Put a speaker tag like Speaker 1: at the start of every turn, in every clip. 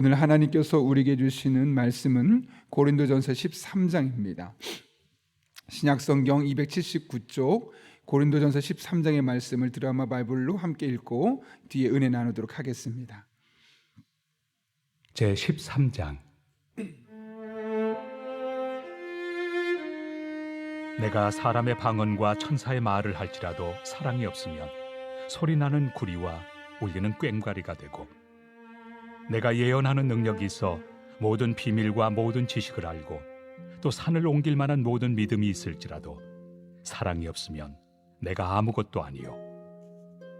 Speaker 1: 오늘 하나님께서 우리에게 주시는 말씀은 고린도전서 13장입니다. 신약성경 279쪽 고린도전서 13장의 말씀을 드라마 바이블로 함께 읽고 뒤에 은혜 나누도록 하겠습니다.
Speaker 2: 제13장. 내가 사람의 방언과 천사의 말을 할지라도 사랑이 없으면 소리나는 구리와 울리는 꽹과리가 되고, 내가 예언하는 능력이 있어 모든 비밀과 모든 지식을 알고 또 산을 옮길 만한 모든 믿음이 있을지라도 사랑이 없으면 내가 아무것도 아니요,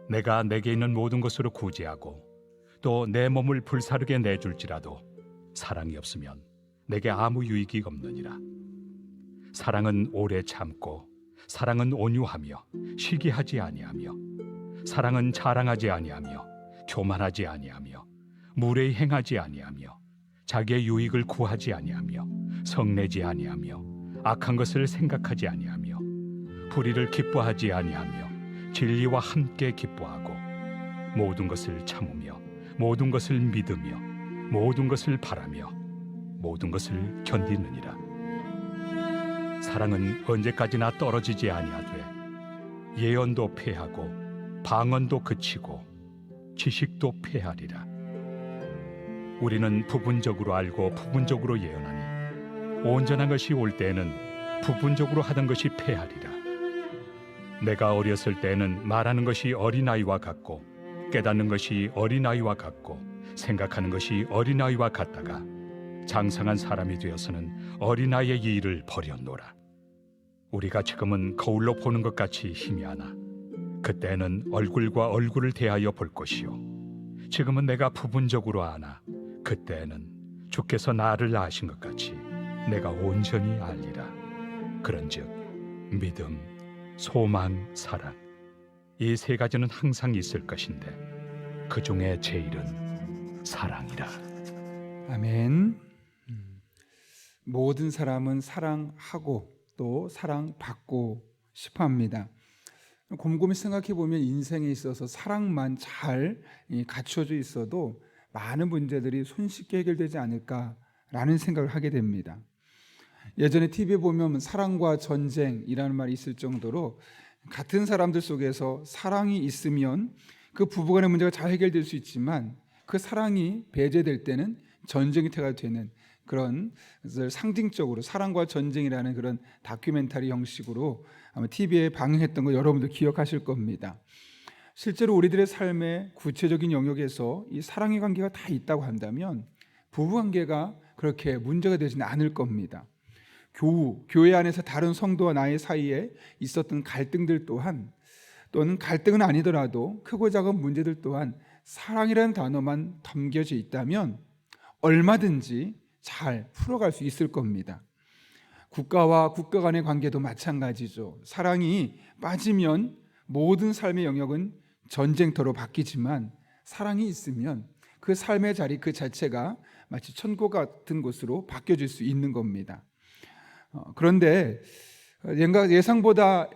Speaker 2: 내가 내게 있는 모든 것으로 구제하고 또 내 몸을 불사르게 내줄지라도 사랑이 없으면 내게 아무 유익이 없느니라. 사랑은 오래 참고, 사랑은 온유하며 시기하지 아니하며, 사랑은 자랑하지 아니하며 교만하지 아니하며 무례히 행하지 아니하며 자기의 유익을 구하지 아니하며 성내지 아니하며 악한 것을 생각하지 아니하며 불의를 기뻐하지 아니하며 진리와 함께 기뻐하고 모든 것을 참으며 모든 것을 믿으며 모든 것을 바라며 모든 것을 견디느니라. 사랑은 언제까지나 떨어지지 아니하되 예언도 패하고 방언도 그치고 지식도 패하리라. 우리는 부분적으로 알고 부분적으로 예언하니 온전한 것이 올 때에는 부분적으로 하던 것이 패하리라. 내가 어렸을 때에는 말하는 것이 어린아이와 같고 깨닫는 것이 어린아이와 같고 생각하는 것이 어린아이와 같다가 장성한 사람이 되어서는 어린아이의 일을 버렸노라. 우리가 지금은 거울로 보는 것 같이 희미하나 그때는 얼굴과 얼굴을 대하여 볼 것이요, 지금은 내가 부분적으로 아나 그때는 주께서 나를 아신 것 같이 내가 온전히 알리라. 그런즉 믿음, 소망, 사랑, 이 세 가지는 항상 있을 것인데 그 중에 제일은 사랑이라.
Speaker 1: 아멘. 모든 사람은 사랑하고 또 사랑받고 싶어합니다. 곰곰이 생각해 보면 인생에 있어서 사랑만 잘 갖춰져 있어도 많은 문제들이 손쉽게 해결되지 않을까라는 생각을 하게 됩니다. 예전에 TV에 보면 사랑과 전쟁이라는 말이 있을 정도로 같은 사람들 속에서 사랑이 있으면 그 부부간의 문제가 잘 해결될 수 있지만 그 사랑이 배제될 때는 전쟁이 태가 되는 그런 것을 상징적으로 사랑과 전쟁이라는 그런 다큐멘터리 형식으로 아마 TV에 방영했던 거 여러분들 기억하실 겁니다. 실제로 우리들의 삶의 구체적인 영역에서 이 사랑의 관계가 다 있다고 한다면 부부관계가 그렇게 문제가 되지는 않을 겁니다. 교회 안에서 다른 성도와 나의 사이에 있었던 갈등들 또한, 또는 갈등은 아니더라도 크고 작은 문제들 또한 사랑이라는 단어만 담겨져 있다면 얼마든지 잘 풀어갈 수 있을 겁니다. 국가와 국가 간의 관계도 마찬가지죠. 사랑이 빠지면 모든 삶의 영역은 전쟁터로 바뀌지만 사랑이 있으면 그 삶의 자리 그 자체가 마치 천국 같은 곳으로 바뀌어질 수 있는 겁니다. 그런데 예상보다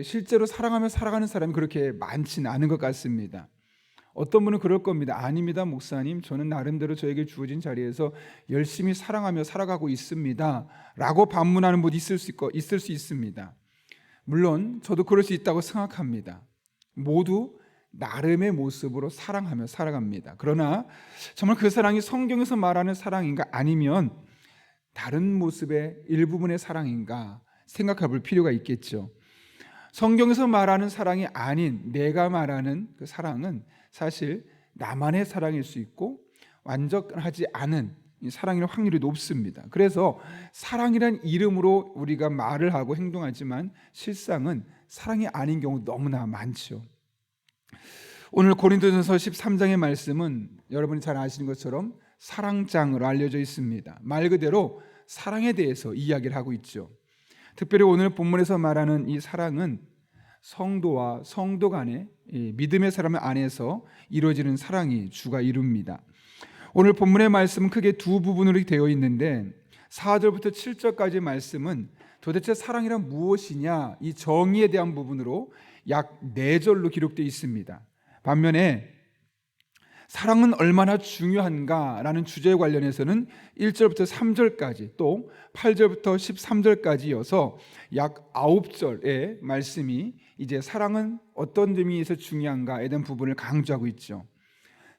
Speaker 1: 실제로 사랑하며 살아가는 사람이 그렇게 많지는 않은 것 같습니다. 어떤 분은 그럴 겁니다. 아닙니다, 목사님. 저는 나름대로 저에게 주어진 자리에서 열심히 사랑하며 살아가고 있습니다 라고 반문하는 분이 있을 수 있습니다. 물론 저도 그럴 수 있다고 생각합니다. 모두 나름의 모습으로 사랑하며 살아갑니다. 그러나 정말 그 사랑이 성경에서 말하는 사랑인가 아니면 다른 모습의 일부분의 사랑인가 생각해 볼 필요가 있겠죠. 성경에서 말하는 사랑이 아닌 내가 말하는 그 사랑은 사실 나만의 사랑일 수 있고 완전하지 않은 사랑일 확률이 높습니다. 그래서 사랑이란 이름으로 우리가 말을 하고 행동하지만 실상은 사랑이 아닌 경우 너무나 많죠. 오늘 고린도전서 13장의 말씀은 여러분이 잘 아시는 것처럼 사랑장으로 알려져 있습니다. 말 그대로 사랑에 대해서 이야기를 하고 있죠. 특별히 오늘 본문에서 말하는 이 사랑은 성도와 성도 간의 믿음의 사람 안에서 이루어지는 사랑이 주가 이룹니다. 오늘 본문의 말씀은 크게 두 부분으로 되어 있는데 4절부터 7절까지의 말씀은 도대체 사랑이란 무엇이냐 이 정의에 대한 부분으로 약 4절로 기록되어 있습니다. 반면에 사랑은 얼마나 중요한가라는 주제에 관련해서는 1절부터 3절까지 또 8절부터 13절까지 이어서 약 9절의 말씀이 이제 사랑은 어떤 의미에서 중요한가에 대한 부분을 강조하고 있죠.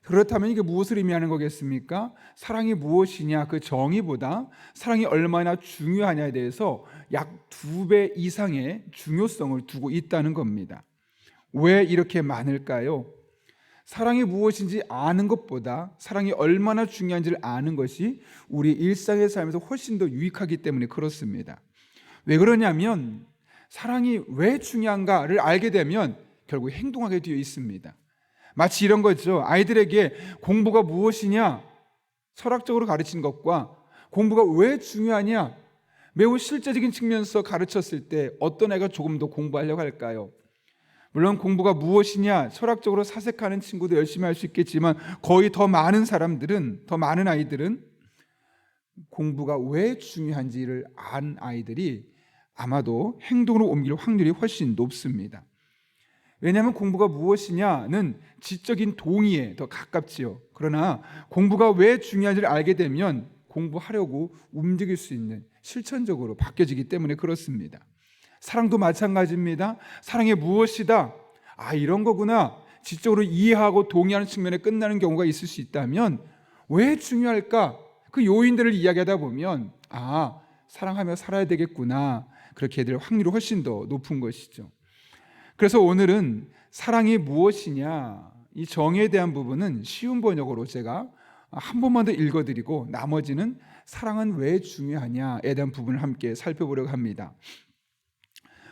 Speaker 1: 그렇다면 이게 무엇을 의미하는 거겠습니까? 사랑이 무엇이냐, 그 정의보다 사랑이 얼마나 중요하냐에 대해서 약 2배 이상의 중요성을 두고 있다는 겁니다. 왜 이렇게 많을까요? 사랑이 무엇인지 아는 것보다 사랑이 얼마나 중요한지를 아는 것이 우리 일상의 삶에서 훨씬 더 유익하기 때문에 그렇습니다. 왜 그러냐면 사랑이 왜 중요한가를 알게 되면 결국 행동하게 되어 있습니다. 마치 이런 거죠. 아이들에게 공부가 무엇이냐 철학적으로 가르친 것과 공부가 왜 중요하냐 매우 실제적인 측면에서 가르쳤을 때 어떤 애가 조금 더 공부하려고 할까요? 물론 공부가 무엇이냐 철학적으로 사색하는 친구도 열심히 할 수 있겠지만 거의 더 많은 사람들은, 더 많은 아이들은 공부가 왜 중요한지를 안 아이들이 아마도 행동으로 옮길 확률이 훨씬 높습니다. 왜냐하면 공부가 무엇이냐는 지적인 동의에 더 가깝지요. 그러나 공부가 왜 중요한지를 알게 되면 공부하려고 움직일 수 있는 실천적으로 바뀌어지기 때문에 그렇습니다. 사랑도 마찬가지입니다. 사랑이 무엇이다? 이런 거구나. 지적으로 이해하고 동의하는 측면에 끝나는 경우가 있을 수 있다면 왜 중요할까? 그 요인들을 이야기하다 보면 사랑하며 살아야 되겠구나. 그렇게 될 확률이 훨씬 더 높은 것이죠. 그래서 오늘은 사랑이 무엇이냐 이 정의에 대한 부분은 쉬운 번역으로 제가 한 번만 더 읽어드리고 나머지는 사랑은 왜 중요하냐에 대한 부분을 함께 살펴보려고 합니다.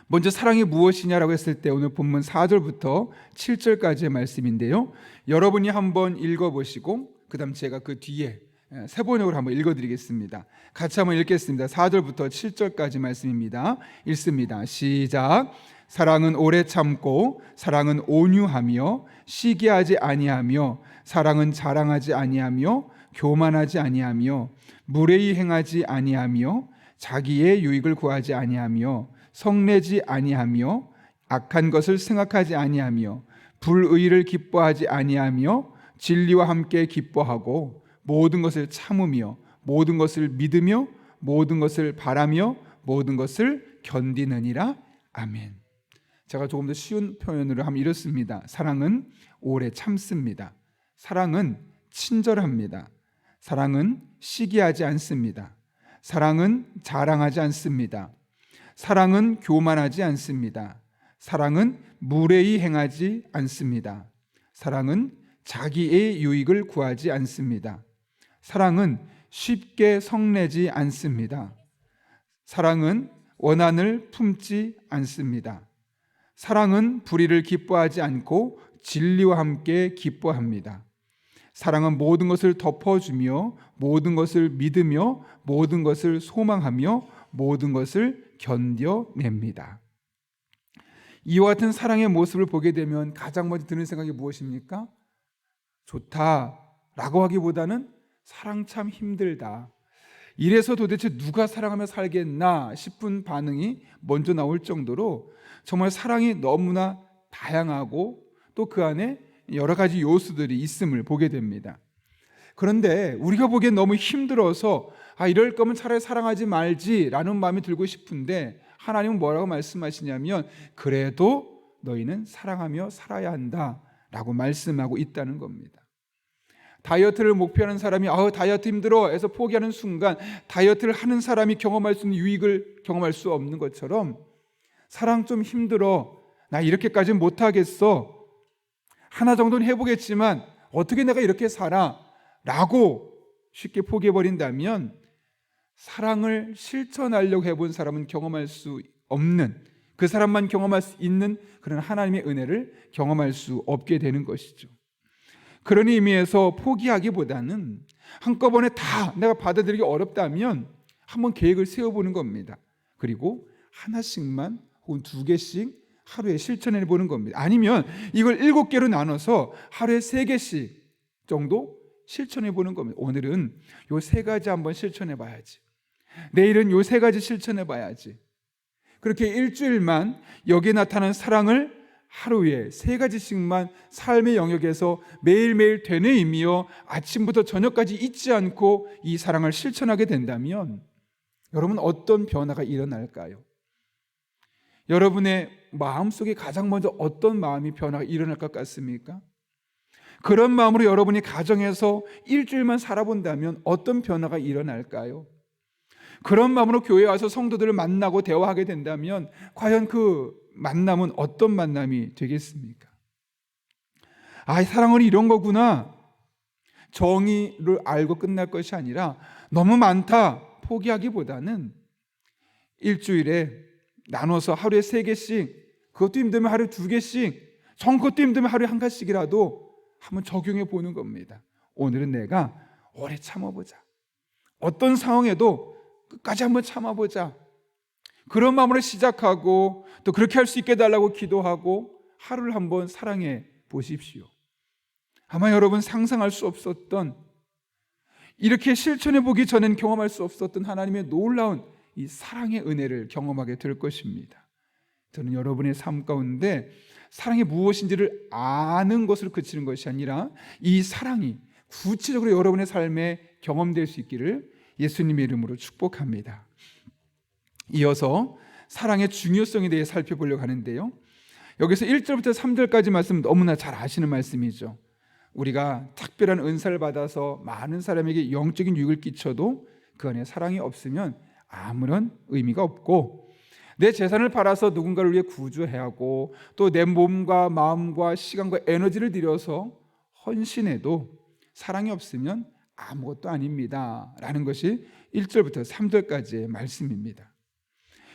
Speaker 1: 먼저 사랑이 무엇이냐라고 했을 때 오늘 본문 4절부터 7절까지의 말씀인데요. 여러분이 한번 읽어보시고 그 다음 제가 그 뒤에 세 번역으로 한번 읽어드리겠습니다. 같이 한번 읽겠습니다. 4절부터 7절까지 말씀입니다. 읽습니다. 시작. 사랑은 오래 참고 사랑은 온유하며 시기하지 아니하며 사랑은 자랑하지 아니하며 교만하지 아니하며 무례히 행하지 아니하며 자기의 유익을 구하지 아니하며 성내지 아니하며 악한 것을 생각하지 아니하며 불의를 기뻐하지 아니하며 진리와 함께 기뻐하고 모든 것을 참으며 모든 것을 믿으며 모든 것을 바라며 모든 것을 견디느니라. 아멘. 제가 조금 더 쉬운 표현으로 하면 이렇습니다. 사랑은 오래 참습니다. 사랑은 친절합니다. 사랑은 시기하지 않습니다. 사랑은 자랑하지 않습니다. 사랑은 교만하지 않습니다. 사랑은 무례히 행하지 않습니다. 사랑은 자기의 유익을 구하지 않습니다. 사랑은 쉽게 성내지 않습니다. 사랑은 원한을 품지 않습니다. 사랑은 불의를 기뻐하지 않고 진리와 함께 기뻐합니다. 사랑은 모든 것을 덮어주며 모든 것을 믿으며 모든 것을 소망하며 모든 것을 견뎌냅니다. 이와 같은 사랑의 모습을 보게 되면 가장 먼저 드는 생각이 무엇입니까? 좋다라고 하기보다는 사랑 참 힘들다. 이래서 도대체 누가 사랑하며 살겠나 싶은 반응이 먼저 나올 정도로 정말 사랑이 너무나 다양하고 또 그 안에 여러 가지 요소들이 있음을 보게 됩니다. 그런데 우리가 보기엔 너무 힘들어서 이럴 거면 차라리 사랑하지 말지라는 마음이 들고 싶은데 하나님은 뭐라고 말씀하시냐면 그래도 너희는 사랑하며 살아야 한다라고 말씀하고 있다는 겁니다. 다이어트를 목표하는 사람이 다이어트 힘들어 해서 포기하는 순간 다이어트를 하는 사람이 경험할 수 있는 유익을 경험할 수 없는 것처럼 사랑 좀 힘들어 나 이렇게까지는 못하겠어 하나 정도는 해보겠지만 어떻게 내가 이렇게 살아 라고 쉽게 포기해버린다면 사랑을 실천하려고 해본 사람은 경험할 수 없는 그 사람만 경험할 수 있는 그런 하나님의 은혜를 경험할 수 없게 되는 것이죠. 그런 의미에서 포기하기보다는 한꺼번에 다 내가 받아들이기 어렵다면 한번 계획을 세워보는 겁니다. 그리고 하나씩만 혹은 2개씩 하루에 실천해 보는 겁니다. 아니면 이걸 7개로 나눠서 하루에 3개씩 정도 실천해 보는 겁니다. 오늘은 요 3가지 한번 실천해 봐야지. 내일은 요 3가지 실천해 봐야지. 그렇게 일주일만 여기에 나타난 사랑을 하루에 3가지씩만 삶의 영역에서 매일매일 되뇌이며 아침부터 저녁까지 잊지 않고 이 사랑을 실천하게 된다면 여러분 어떤 변화가 일어날까요? 여러분의 마음속에 가장 먼저 어떤 마음이 변화가 일어날 것 같습니까? 그런 마음으로 여러분이 가정에서 일주일만 살아본다면 어떤 변화가 일어날까요? 그런 마음으로 교회에 와서 성도들을 만나고 대화하게 된다면 과연 그 만남은 어떤 만남이 되겠습니까? 사랑은 이런 거구나. 정의를 알고 끝날 것이 아니라 너무 많다 포기하기보다는 일주일에 나눠서 하루에 3개씩, 그것도 힘들면 하루에 2개씩, 그것도 힘들면 하루에 1가지씩이라도 한번 적용해 보는 겁니다. 오늘은 내가 오래 참아보자. 어떤 상황에도 끝까지 한번 참아보자. 그런 마음으로 시작하고 또 그렇게 할 수 있게 해달라고 기도하고 하루를 한번 사랑해 보십시오. 아마 여러분 상상할 수 없었던, 이렇게 실천해 보기 전엔 경험할 수 없었던 하나님의 놀라운 이 사랑의 은혜를 경험하게 될 것입니다. 저는 여러분의 삶 가운데 사랑이 무엇인지를 아는 것으로 그치는 것이 아니라 이 사랑이 구체적으로 여러분의 삶에 경험될 수 있기를 예수님의 이름으로 축복합니다. 이어서 사랑의 중요성에 대해 살펴보려고 하는데요, 여기서 1절부터 3절까지 말씀 너무나 잘 아시는 말씀이죠. 우리가 특별한 은사를 받아서 많은 사람에게 영적인 유익을 끼쳐도 그 안에 사랑이 없으면 아무런 의미가 없고, 내 재산을 팔아서 누군가를 위해 구조해야 하고 또 내 몸과 마음과 시간과 에너지를 들여서 헌신해도 사랑이 없으면 아무것도 아닙니다 라는 것이 1절부터 3절까지의 말씀입니다.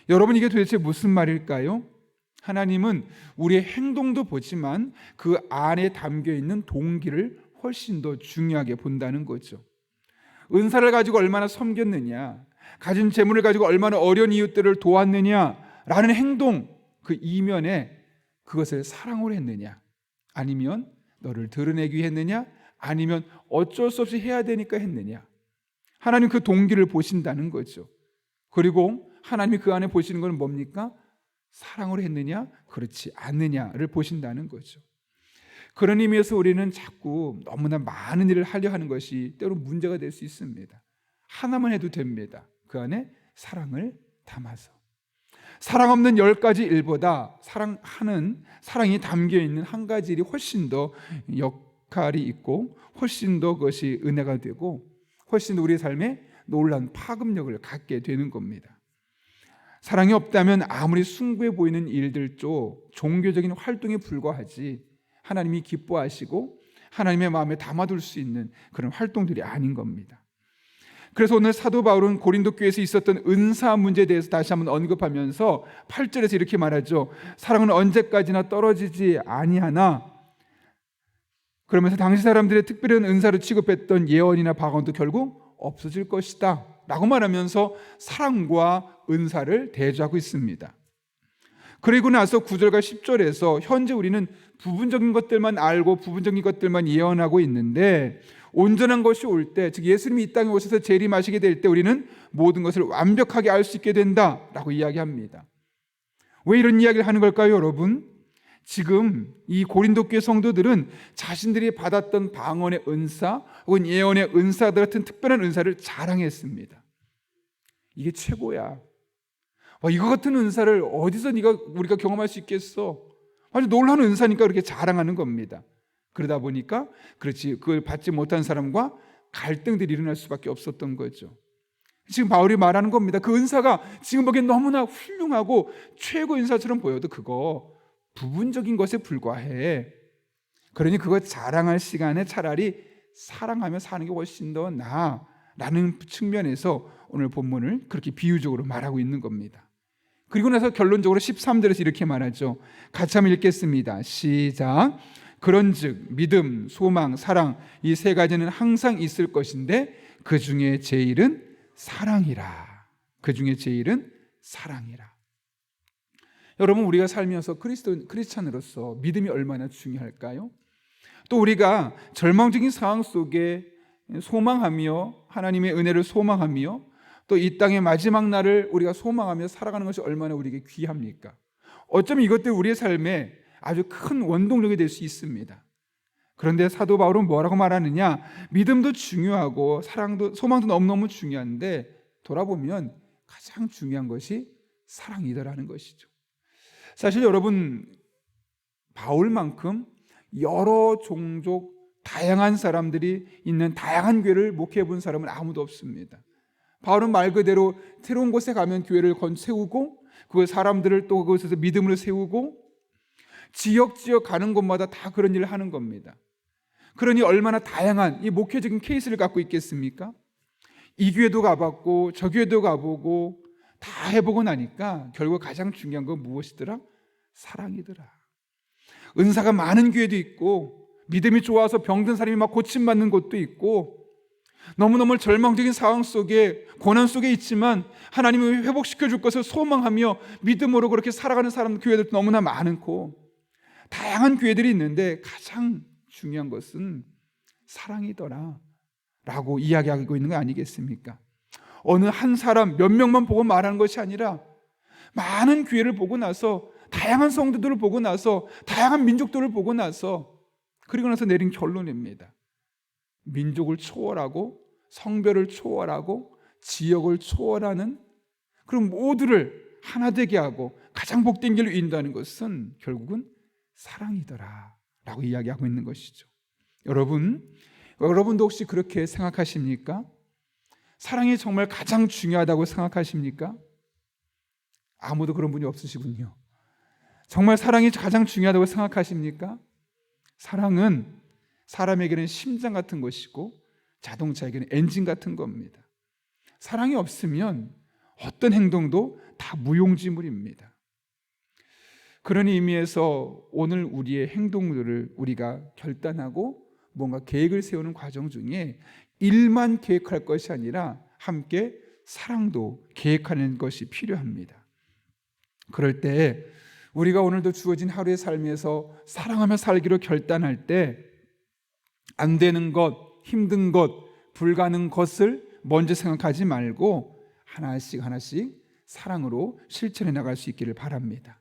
Speaker 1: 여러분, 이게 도대체 무슨 말일까요? 하나님은 우리의 행동도 보지만 그 안에 담겨있는 동기를 훨씬 더 중요하게 본다는 거죠. 은사를 가지고 얼마나 섬겼느냐, 가진 재물을 가지고 얼마나 어려운 이웃들을 도왔느냐라는 행동, 그 이면에 그것을 사랑으로 했느냐, 아니면 너를 드러내기 위해 했느냐, 아니면 어쩔 수 없이 해야 되니까 했느냐, 하나님 그 동기를 보신다는 거죠. 그리고 하나님이 그 안에 보시는 건 뭡니까? 사랑으로 했느냐, 그렇지 않느냐를 보신다는 거죠. 그런 의미에서 우리는 자꾸 너무나 많은 일을 하려 하는 것이 때로 문제가 될 수 있습니다. 하나만 해도 됩니다. 그 안에 사랑을 담아서. 사랑 없는 10가지 일보다 사랑이 담겨있는 1가지 일이 훨씬 더 역할이 있고 훨씬 더 그것이 은혜가 되고 훨씬 더 우리의 삶에 놀라운 파급력을 갖게 되는 겁니다. 사랑이 없다면 아무리 숭고해 보이는 일들도 종교적인 활동에 불과하지 하나님이 기뻐하시고 하나님의 마음에 담아둘 수 있는 그런 활동들이 아닌 겁니다. 그래서 오늘 사도 바울은 고린도 교회에서 있었던 은사 문제에 대해서 다시 한번 언급하면서 8절에서 이렇게 말하죠. 사랑은 언제까지나 떨어지지 아니하나, 그러면서 당시 사람들의 특별한 은사로 취급했던 예언이나 박언도 결국 없어질 것이다 라고 말하면서 사랑과 은사를 대조하고 있습니다. 그리고 나서 9절과 10절에서 현재 우리는 부분적인 것들만 알고 부분적인 것들만 예언하고 있는데 온전한 것이 올 때, 즉 예수님이 이 땅에 오셔서 재림하시게 될 때 우리는 모든 것을 완벽하게 알 수 있게 된다라고 이야기합니다. 왜 이런 이야기를 하는 걸까요, 여러분? 지금 이 고린도 교회 성도들은 자신들이 받았던 방언의 은사 혹은 예언의 은사들 같은 특별한 은사를 자랑했습니다. 이게 최고야. 이거 같은 은사를 어디서 우리가 경험할 수 있겠어? 아주 놀라운 은사니까 그렇게 자랑하는 겁니다. 그러다 보니까 그걸 받지 못한 사람과 갈등들이 일어날 수밖에 없었던 거죠. 지금 바울이 말하는 겁니다. 그 은사가 지금 보기엔 너무나 훌륭하고 최고 은사처럼 보여도 그거 부분적인 것에 불과해. 그러니 그거 자랑할 시간에 차라리 사랑하며 사는 게 훨씬 더 나아라는 측면에서 오늘 본문을 그렇게 비유적으로 말하고 있는 겁니다. 그리고 나서 결론적으로 13절에서 이렇게 말하죠. 같이 한번 읽겠습니다. 시작. 그런즉 믿음, 소망, 사랑, 이 3가지는 항상 있을 것인데 그 중에 제일은 사랑이라. 그 중에 제일은 사랑이라. 여러분, 우리가 살면서 크리스찬으로서 믿음이 얼마나 중요할까요? 또 우리가 절망적인 상황 속에 소망하며 하나님의 은혜를 소망하며 또 이 땅의 마지막 날을 우리가 소망하며 살아가는 것이 얼마나 우리에게 귀합니까? 어쩌면 이것들 우리의 삶에 아주 큰 원동력이 될 수 있습니다. 그런데 사도 바울은 뭐라고 말하느냐? 믿음도 중요하고 사랑도, 소망도 너무너무 중요한데 돌아보면 가장 중요한 것이 사랑이더라는 것이죠. 사실 여러분, 바울만큼 여러 종족 다양한 사람들이 있는 다양한 교회를 목회해 본 사람은 아무도 없습니다. 바울은 말 그대로 새로운 곳에 가면 교회를 세우고 그 사람들을 또 그곳에서 믿음으로 세우고 지역 가는 곳마다 다 그런 일을 하는 겁니다. 그러니 얼마나 다양한 이 목회적인 케이스를 갖고 있겠습니까? 이 교회도 가봤고 저 교회도 가보고 다 해보고 나니까 결국 가장 중요한 건 무엇이더라? 사랑이더라. 은사가 많은 교회도 있고 믿음이 좋아서 병든 사람이 막 고침받는 곳도 있고 너무너무 절망적인 상황 속에 고난 속에 있지만 하나님이 회복시켜 줄 것을 소망하며 믿음으로 그렇게 살아가는 사람 교회들도 너무나 많고 다양한 교회들이 있는데 가장 중요한 것은 사랑이더라 라고 이야기하고 있는 거 아니겠습니까? 어느 한 사람 몇 명만 보고 말하는 것이 아니라 많은 교회를 보고 나서 다양한 성도들을 보고 나서 다양한 민족들을 보고 나서 그리고 나서 내린 결론입니다. 민족을 초월하고 성별을 초월하고 지역을 초월하는 그런 모두를 하나 되게 하고 가장 복된 길로 인도하는 것은 결국은 사랑이더라 라고 이야기하고 있는 것이죠. 여러분도 혹시 그렇게 생각하십니까? 사랑이 정말 가장 중요하다고 생각하십니까? 아무도 그런 분이 없으시군요. 정말 사랑이 가장 중요하다고 생각하십니까? 사랑은 사람에게는 심장 같은 것이고 자동차에게는 엔진 같은 겁니다. 사랑이 없으면 어떤 행동도 다 무용지물입니다. 그런 의미에서 오늘 우리의 행동들을 우리가 결단하고 뭔가 계획을 세우는 과정 중에 일만 계획할 것이 아니라 함께 사랑도 계획하는 것이 필요합니다. 그럴 때 우리가 오늘도 주어진 하루의 삶에서 사랑하며 살기로 결단할 때 안 되는 것, 힘든 것, 불가능한 것을 먼저 생각하지 말고 하나씩 사랑으로 실천해 나갈 수 있기를 바랍니다.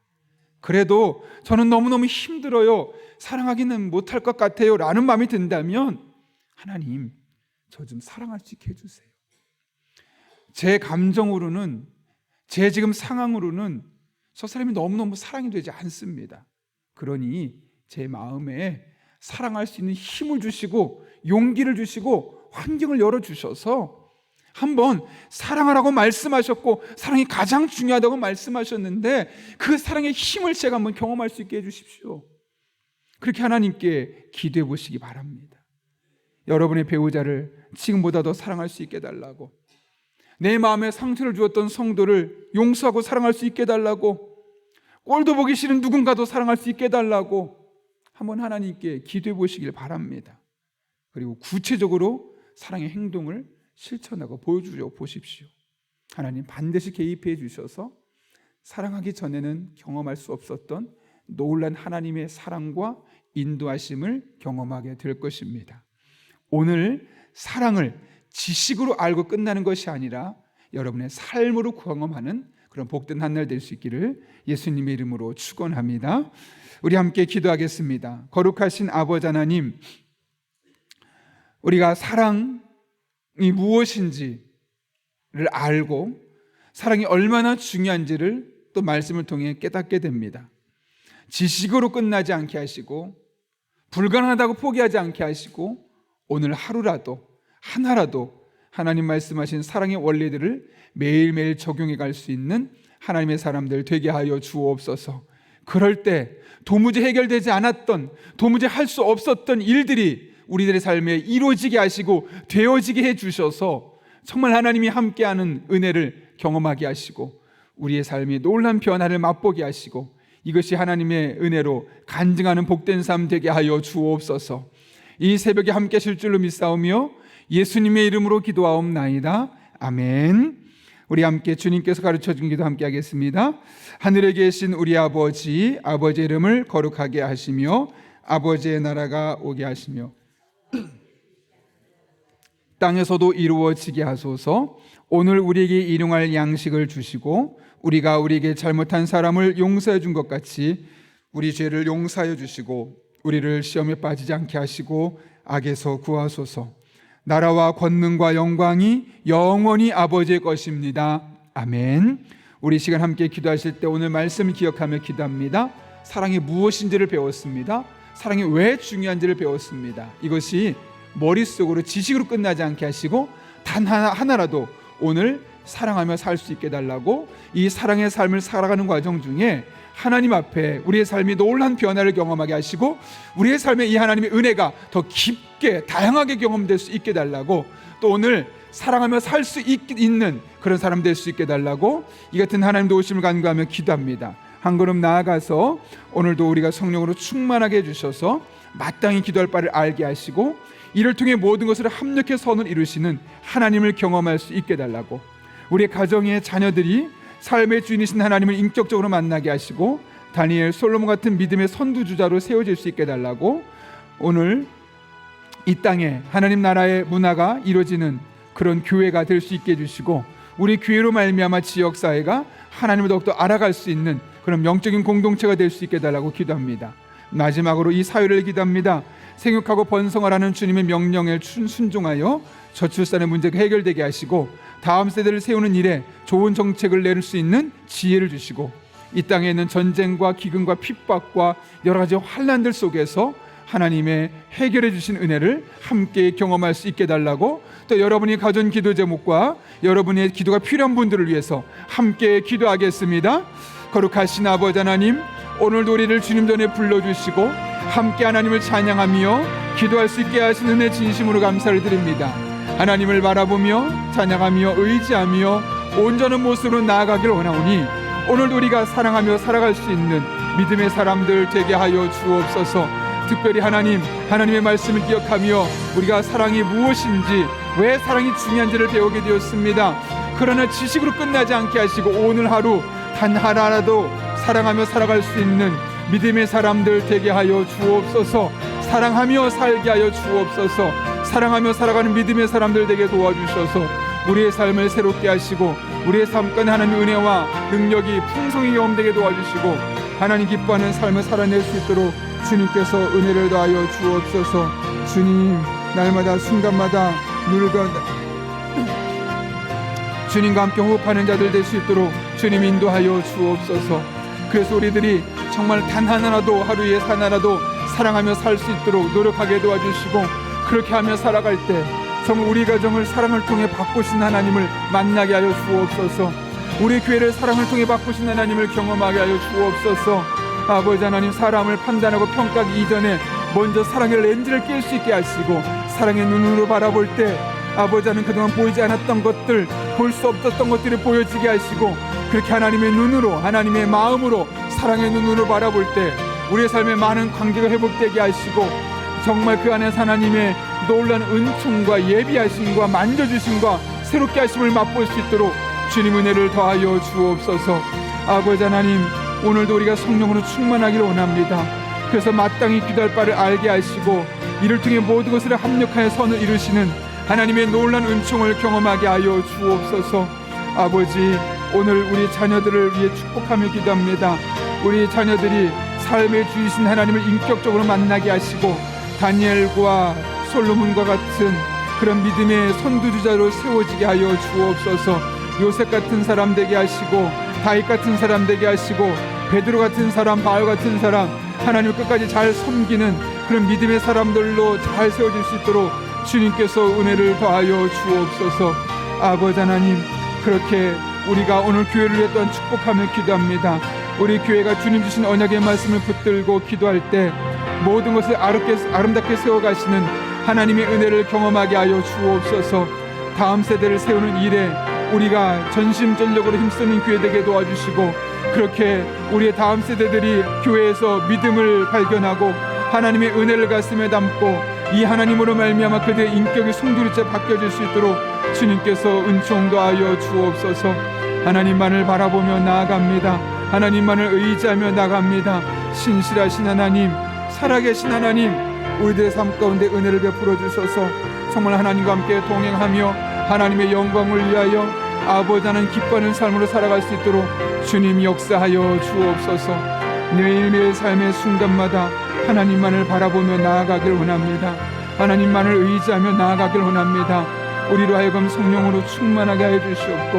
Speaker 1: 그래도 저는 너무너무 힘들어요, 사랑하기는 못할 것 같아요 라는 마음이 든다면 하나님, 저 좀 사랑할 수 있게 해주세요. 제 감정으로는, 제 지금 상황으로는 저 사람이 너무너무 사랑이 되지 않습니다. 그러니 제 마음에 사랑할 수 있는 힘을 주시고 용기를 주시고 환경을 열어주셔서 한번 사랑하라고 말씀하셨고 사랑이 가장 중요하다고 말씀하셨는데 그 사랑의 힘을 제가 한번 경험할 수 있게 해주십시오. 그렇게 하나님께 기도해 보시기 바랍니다. 여러분의 배우자를 지금보다 더 사랑할 수 있게 해달라고, 내 마음에 상처를 주었던 성도를 용서하고 사랑할 수 있게 해달라고, 꼴도 보기 싫은 누군가도 사랑할 수 있게 해달라고 한번 하나님께 기도해 보시길 바랍니다. 그리고 구체적으로 사랑의 행동을 실천하고 보여주려 보십시오. 하나님 반드시 개입해 주셔서 사랑하기 전에는 경험할 수 없었던 놀란 하나님의 사랑과 인도하심을 경험하게 될 것입니다. 오늘 사랑을 지식으로 알고 끝나는 것이 아니라 여러분의 삶으로 경험하는 그런 복된 한 날 될 수 있기를 예수님의 이름으로 축원합니다. 우리 함께 기도하겠습니다. 거룩하신 아버지 하나님, 우리가 사랑이 무엇인지를 알고 사랑이 얼마나 중요한지를 또 말씀을 통해 깨닫게 됩니다. 지식으로 끝나지 않게 하시고 불가능하다고 포기하지 않게 하시고 오늘 하루라도 하나라도 하나님 말씀하신 사랑의 원리들을 매일매일 적용해 갈 수 있는 하나님의 사람들 되게 하여 주옵소서. 그럴 때 도무지 해결되지 않았던, 도무지 할 수 없었던 일들이 우리들의 삶에 이루어지게 하시고 되어지게 해주셔서 정말 하나님이 함께하는 은혜를 경험하게 하시고 우리의 삶이 놀란 변화를 맛보게 하시고 이것이 하나님의 은혜로 간증하는 복된 삶 되게 하여 주옵소서. 이 새벽에 함께 하실 줄로 믿사오며 예수님의 이름으로 기도하옵나이다. 아멘. 우리 함께 주님께서 가르쳐준 기도 함께 하겠습니다. 하늘에 계신 우리 아버지, 아버지의 이름을 거룩하게 하시며 아버지의 나라가 오게 하시며 땅에서도 이루어지게 하소서. 오늘 우리에게 일용할 양식을 주시고 우리가 우리에게 잘못한 사람을 용서해 준 것 같이 우리 죄를 용서하여 주시고 우리를 시험에 빠지지 않게 하시고 악에서 구하소서. 나라와 권능과 영광이 영원히 아버지의 것입니다. 아멘. 우리 시간 함께 기도하실 때 오늘 말씀을 기억하며 기도합니다. 사랑이 무엇인지를 배웠습니다. 사랑이 왜 중요한지를 배웠습니다. 이것이 머릿속으로 지식으로 끝나지 않게 하시고 단 하나라도 오늘 사랑하며 살 수 있게 달라고, 이 사랑의 삶을 살아가는 과정 중에 하나님 앞에 우리의 삶이 놀란 변화를 경험하게 하시고 우리의 삶에 이 하나님의 은혜가 더 깊게 다양하게 경험될 수 있게 달라고, 또 오늘 사랑하며 살 수 있는 그런 사람 될 수 있게 달라고 이 같은 하나님 도우심을 간구하며 기도합니다. 한 걸음 나아가서 오늘도 우리가 성령으로 충만하게 해주셔서 마땅히 기도할 바를 알게 하시고 이를 통해 모든 것을 합력해 선을 이루시는 하나님을 경험할 수 있게 달라고, 우리의 가정의 자녀들이 삶의 주인이신 하나님을 인격적으로 만나게 하시고 다니엘, 솔로몬 같은 믿음의 선두주자로 세워질 수 있게 달라고, 오늘 이 땅에 하나님 나라의 문화가 이루어지는 그런 교회가 될 수 있게 해주시고 우리 교회로 말미암아 지역사회가 하나님을 더욱더 알아갈 수 있는 그런 영적인 공동체가 될 수 있게 달라고 기도합니다. 마지막으로 이 사회를 기도합니다. 생육하고 번성하라는 주님의 명령에 순종하여 저출산의 문제가 해결되게 하시고 다음 세대를 세우는 일에 좋은 정책을 내릴 수 있는 지혜를 주시고 이 땅에 있는 전쟁과 기근과 핍박과 여러 가지 환난들 속에서 하나님의 해결해 주신 은혜를 함께 경험할 수 있게 달라고, 또 여러분이 가진 기도 제목과 여러분의 기도가 필요한 분들을 위해서 함께 기도하겠습니다. 거룩하신 아버지 하나님, 오늘도 우리를 주님 전에 불러주시고 함께 하나님을 찬양하며 기도할 수 있게 하신 은혜 진심으로 감사를 드립니다. 하나님을 바라보며 찬양하며 의지하며 온전한 모습으로 나아가기를 원하오니 오늘도 우리가 사랑하며 살아갈 수 있는 믿음의 사람들 되게 하여 주옵소서. 특별히 하나님의 말씀을 기억하며 우리가 사랑이 무엇인지, 왜 사랑이 중요한지를 배우게 되었습니다. 그러나 지식으로 끝나지 않게 하시고 오늘 하루 단 하나라도 사랑하며 살아갈 수 있는 믿음의 사람들 되게 하여 주옵소서. 사랑하며 살게 하여 주옵소서. 사랑하며 살아가는 믿음의 사람들 되게 도와주셔서 우리의 삶을 새롭게 하시고 우리의 삶 가운데 하나님의 은혜와 능력이 풍성히 경험되게 도와주시고 하나님 기뻐하는 삶을 살아낼 수 있도록 주님께서 은혜를 더하여 주옵소서. 주님, 날마다 순간마다 주님과 함께 호흡하는 자들 될 수 있도록 주님 인도하여 주옵소서. 그래서 우리들이 정말 단 하나라도, 하루에 하나라도 사랑하며 살 수 있도록 노력하게 도와주시고, 그렇게 하며 살아갈 때 정말 우리 가정을 사랑을 통해 바꾸신 하나님을 만나게 하여 주옵소서. 우리 교회를 사랑을 통해 바꾸신 하나님을 경험하게 하여 주옵소서. 아버지 하나님, 사람을 판단하고 평가하기 이전에 먼저 사랑의 렌즈를 낄 수 있게 하시고 사랑의 눈으로 바라볼 때 아버지 하나님, 그동안 보이지 않았던 것들, 볼 수 없었던 것들을 보여지게 하시고 그렇게 하나님의 눈으로, 하나님의 마음으로, 사랑의 눈으로 바라볼 때 우리의 삶에 많은 관계가 회복되게 하시고 정말 그 안에서 하나님의 놀라운 은총과 예비하심과 만져주심과 새롭게 하심을 맛볼 수 있도록 주님 은혜를 더하여 주옵소서. 아버지 하나님, 오늘도 우리가 성령으로 충만하기를 원합니다. 그래서 마땅히 기도할 바를 알게 하시고 이를 통해 모든 것을 합력하여 선을 이루시는 하나님의 놀라운 은총을 경험하게 하여 주옵소서. 아버지, 오늘 우리 자녀들을 위해 축복하며 기도합니다. 우리 자녀들이 삶의 주이신 하나님을 인격적으로 만나게 하시고 다니엘과 솔로몬과 같은 그런 믿음의 선두주자로 세워지게 하여 주옵소서. 요셉 같은 사람 되게 하시고 다윗 같은 사람 되게 하시고 베드로 같은 사람, 바울 같은 사람, 하나님을 끝까지 잘 섬기는 그런 믿음의 사람들로 잘 세워질 수 있도록 주님께서 은혜를 더하여 주옵소서. 아버지 하나님, 그렇게 우리가 오늘 교회를 위해 또한 축복하며 기도합니다. 우리 교회가 주님 주신 언약의 말씀을 붙들고 기도할 때 모든 것을 아름답게 세워가시는 하나님의 은혜를 경험하게 하여 주옵소서. 다음 세대를 세우는 일에 우리가 전심전력으로 힘쓰는 교회 되게 도와주시고 그렇게 우리의 다음 세대들이 교회에서 믿음을 발견하고 하나님의 은혜를 가슴에 담고 이 하나님으로 말미암아 그들의 인격이 송두리째 바뀌어질 수 있도록 주님께서 은총 더하여 주옵소서. 하나님만을 바라보며 나아갑니다. 하나님만을 의지하며 나갑니다. 신실하신 하나님, 살아계신 하나님, 우리들의 삶 가운데 은혜를 베풀어 주셔서 정말 하나님과 함께 동행하며 하나님의 영광을 위하여 아버지 하나님 기뻐하는 삶으로 살아갈 수 있도록 주님 역사하여 주옵소서. 매일매일 삶의 순간마다 하나님만을 바라보며 나아가길 원합니다. 하나님만을 의지하며 나아가길 원합니다. 우리로 하여금 성령으로 충만하게 하여 주시옵고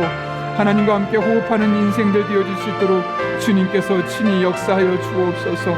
Speaker 1: 하나님과 함께 호흡하는 인생들 되어질 수 있도록 주님께서 친히 역사하여 주옵소서.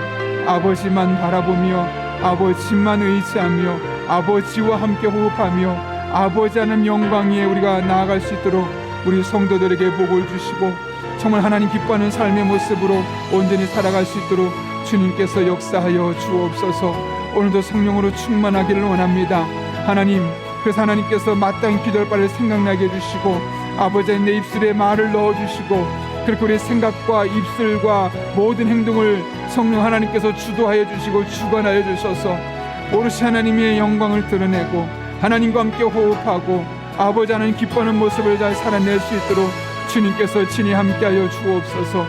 Speaker 1: 아버지만 바라보며 아버지만 의지하며 아버지와 함께 호흡하며 아버지 하는 영광 위에 우리가 나아갈 수 있도록 우리 성도들에게 복을 주시고 정말 하나님 기뻐하는 삶의 모습으로 온전히 살아갈 수 있도록 주님께서 역사하여 주옵소서. 오늘도 성령으로 충만하기를 원합니다. 하나님, 그래서 하나님께서 마땅히 기도할 바를 생각나게 해주시고 아버지 내 입술에 말을 넣어주시고 그렇게 우리 생각과 입술과 모든 행동을 성령 하나님께서 주도하여 주시고 주관하여 주셔서 오롯이 하나님의 영광을 드러내고 하나님과 함께 호흡하고 아버지 하나님 기뻐하는 모습을 잘 살아낼 수 있도록 주님께서 친히 함께하여 주옵소서.